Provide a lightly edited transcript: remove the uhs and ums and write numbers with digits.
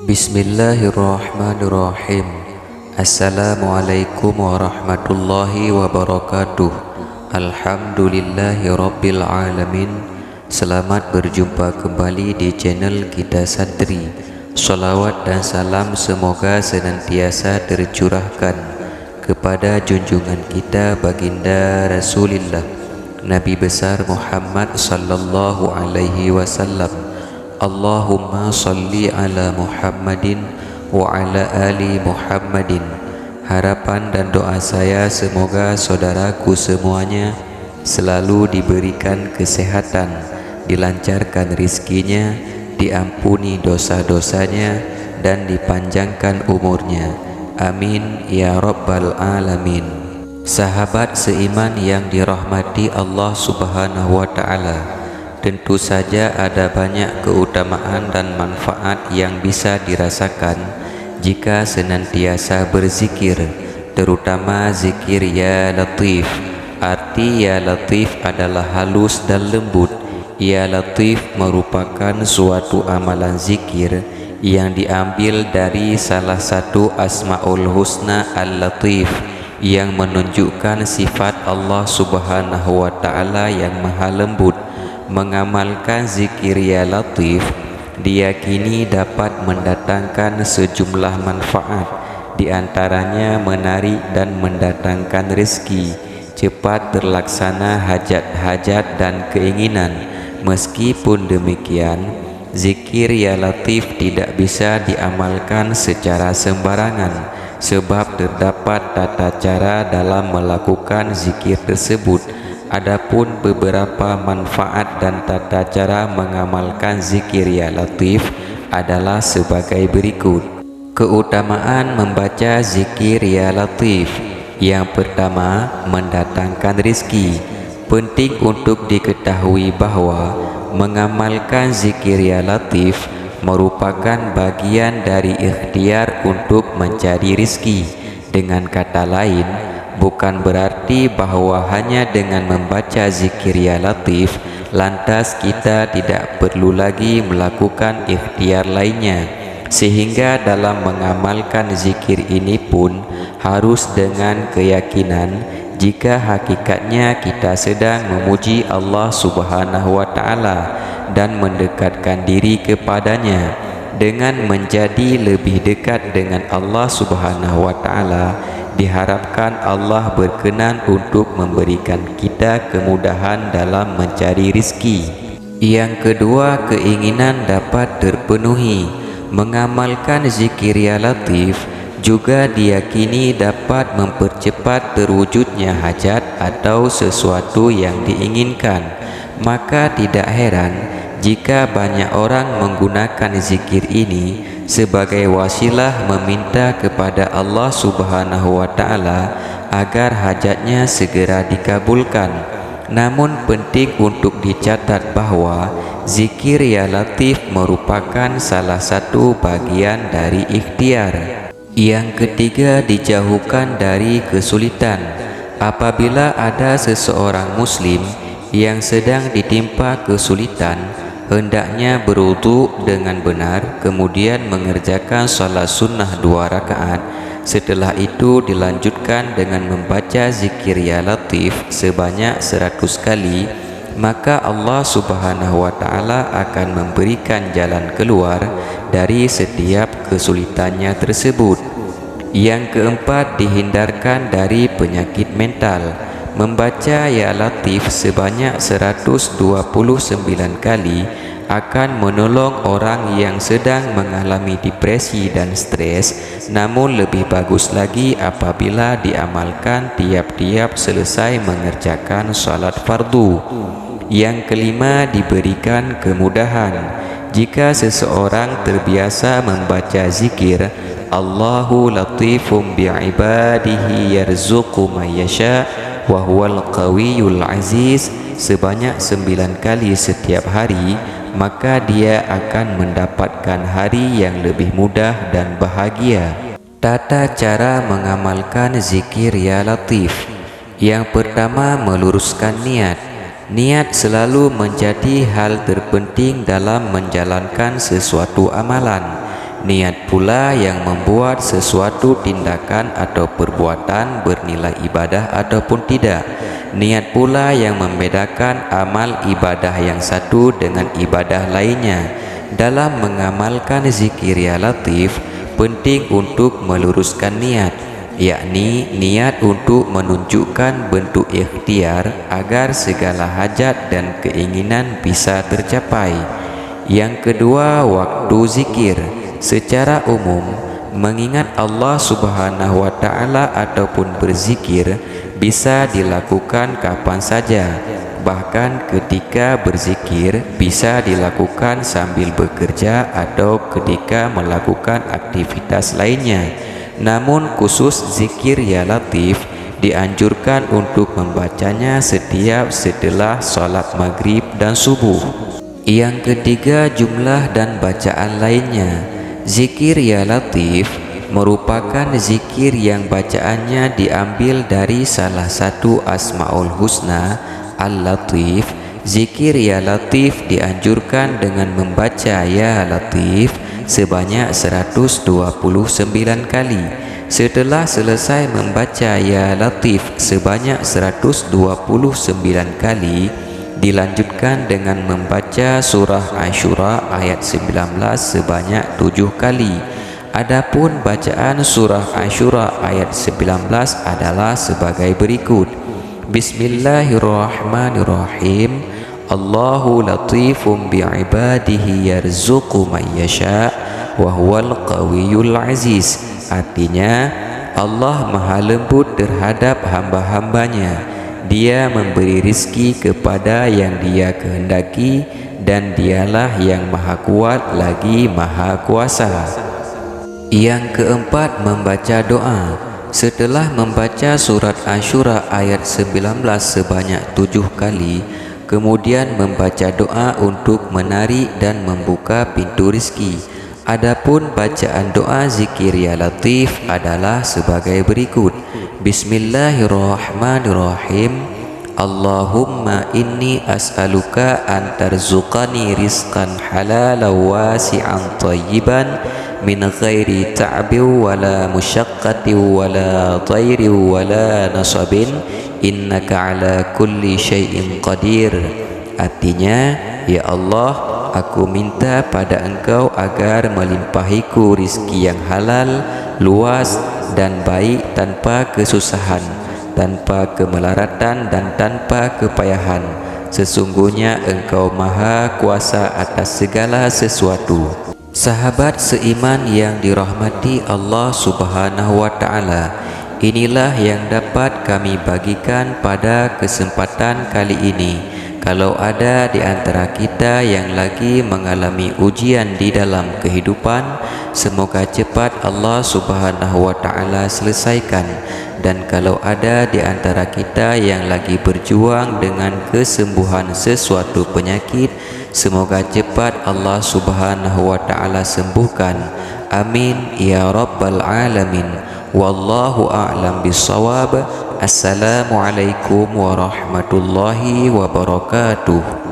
Bismillahirrahmanirrahim. Assalamualaikum warahmatullahi wabarakatuh. Alhamdulillahi rabbil alamin. Selamat berjumpa kembali di channel kita Santri. Salawat dan salam semoga senantiasa tercurahkan kepada junjungan kita baginda Rasulullah Nabi besar Muhammad sallallahu alaihi wasallam. Allahumma salli ala Muhammadin wa ala ali Muhammadin. Harapan dan doa saya semoga saudaraku semuanya selalu diberikan kesehatan, dilancarkan rizkinya, diampuni dosa-dosanya, dan dipanjangkan umurnya. Amin ya rabbal alamin. Sahabat seiman yang dirahmati Allah subhanahu wa ta'ala, tentu saja ada banyak keutamaan dan manfaat yang bisa dirasakan jika senantiasa berzikir, terutama zikir Ya Latif. Arti Ya Latif adalah halus dan lembut. Ya Latif merupakan suatu amalan zikir yang diambil dari salah satu Asmaul Husna Al-Latif yang menunjukkan sifat Allah subhanahu wa ta'ala yang maha lembut. Mengamalkan zikir Ya Latif diyakini dapat mendatangkan sejumlah manfaat, di antaranya menarik dan mendatangkan rezeki, cepat terlaksana hajat-hajat dan keinginan. Meskipun demikian, zikir Ya Latif tidak bisa diamalkan secara sembarangan, sebab terdapat tata cara dalam melakukan zikir tersebut. Adapun beberapa manfaat dan tata cara mengamalkan zikir Ya Latif adalah sebagai berikut. Keutamaan membaca zikir Ya Latif. Yang pertama, mendatangkan rizki. Penting untuk diketahui bahwa mengamalkan zikir Ya Latif merupakan bagian dari ikhtiar untuk mencari rizki. Dengan kata lain, bukan berarti bahwa hanya dengan membaca zikir Ya Latif lantas kita tidak perlu lagi melakukan ikhtiar lainnya, sehingga dalam mengamalkan zikir ini pun harus dengan keyakinan jika hakikatnya kita sedang memuji Allah subhanahu wa ta'ala dan mendekatkan diri kepadanya. Dengan menjadi lebih dekat dengan Allah subhanahu wa ta'ala, diharapkan Allah berkenan untuk memberikan kita kemudahan dalam mencari rizki. Yang kedua, keinginan dapat terpenuhi. Mengamalkan zikir Ya Latif juga diyakini dapat mempercepat terwujudnya hajat atau sesuatu yang diinginkan. Maka tidak heran jika banyak orang menggunakan zikir ini sebagai wasilah meminta kepada Allah subhanahu wa ta'ala agar hajatnya segera dikabulkan. Namun penting untuk dicatat bahwa zikir Ya Latif merupakan salah satu bagian dari ikhtiar. Yang ketiga, dijauhkan dari kesulitan. Apabila ada seseorang muslim yang sedang ditimpa kesulitan, hendaknya berwudu dengan benar, kemudian mengerjakan salat sunnah 2 rakaat. Setelah itu dilanjutkan dengan membaca zikir Ya Latif sebanyak 100 kali, maka Allah subhanahu wa ta'ala akan memberikan jalan keluar dari setiap kesulitannya tersebut. Yang keempat, dihindarkan dari penyakit mental. Membaca Ya Latif sebanyak 129 kali akan menolong orang yang sedang mengalami depresi dan stres. Namun lebih bagus lagi apabila diamalkan tiap-tiap selesai mengerjakan salat fardu. Yang kelima, diberikan kemudahan. Jika seseorang terbiasa membaca zikir Allahu latifum bi'ibadihi yarzuqu man yasha wa huwal qawiyul aziz sebanyak 9 kali setiap hari, maka dia akan mendapatkan hari yang lebih mudah dan bahagia. Tata cara mengamalkan zikir Ya Latif. Yang pertama, meluruskan niat. Niat selalu menjadi hal terpenting dalam menjalankan sesuatu amalan. Niat pula yang membuat sesuatu tindakan atau perbuatan bernilai ibadah ataupun tidak. Niat pula yang membedakan amal ibadah yang satu dengan ibadah lainnya. Dalam mengamalkan zikir ya latif, penting untuk meluruskan niat, yakni niat untuk menunjukkan bentuk ikhtiar agar segala hajat dan keinginan bisa tercapai. Yang kedua, waktu zikir. Secara umum, mengingat Allah Subhanahu wa taala ataupun berzikir bisa dilakukan kapan saja. Bahkan ketika berzikir bisa dilakukan sambil bekerja atau ketika melakukan aktivitas lainnya. Namun khusus zikir ya latif dianjurkan untuk membacanya setiap setelah salat maghrib dan subuh. Yang ketiga, jumlah dan bacaan lainnya. Zikir ya latif merupakan zikir yang bacaannya diambil dari salah satu asmaul husna al-latif. Zikir ya latif dianjurkan dengan membaca ya latif sebanyak 129 kali. Setelah selesai membaca ya latif sebanyak 129 kali, dilanjutkan dengan membaca surah Asyura ayat 19 sebanyak 7 kali. Adapun bacaan surah Asyura ayat 19 adalah sebagai berikut. Bismillahirrahmanirrahim. Allahu latifum bi'ibadihi yarzuqu man yasha wa huwal qawiyul aziz. Artinya, Allah maha lembut terhadap hamba-hambanya. Dia memberi rizki kepada yang Dia kehendaki, dan Dialah yang maha kuat lagi maha kuasa. Yang keempat, membaca doa. Setelah membaca surat Asyura ayat 19 sebanyak 7 kali, kemudian membaca doa untuk menarik dan membuka pintu rizki. Adapun bacaan doa zikir ya latif adalah sebagai berikut. Bismillahirrahmanirrahim. Allahumma inni as'aluka an tarzuqani rizqan halalan wasi'an tayyiban min ghairi ta'bin wala musyaqqatin wala dhairin wala nasabin innaka ala kulli syai'in qadir. Artinya, ya Allah, aku minta pada Engkau agar melimpahiku rizki yang halal, luas dan baik tanpa kesusahan, tanpa kemelaratan dan tanpa kepayahan. Sesungguhnya Engkau maha kuasa atas segala sesuatu. Sahabat seiman yang dirahmati Allah Subhanahu wa taala, inilah yang dapat kami bagikan pada kesempatan kali ini. Kalau ada di antara kita yang lagi mengalami ujian di dalam kehidupan, semoga cepat Allah Subhanahu wa taala selesaikan. Dan kalau ada di antara kita yang lagi berjuang dengan kesembuhan sesuatu penyakit, semoga cepat Allah Subhanahu wa taala sembuhkan. Amin ya rabbal alamin. Wallahu a'lam bissawab. Assalamualaikum warahmatullahi wabarakatuh.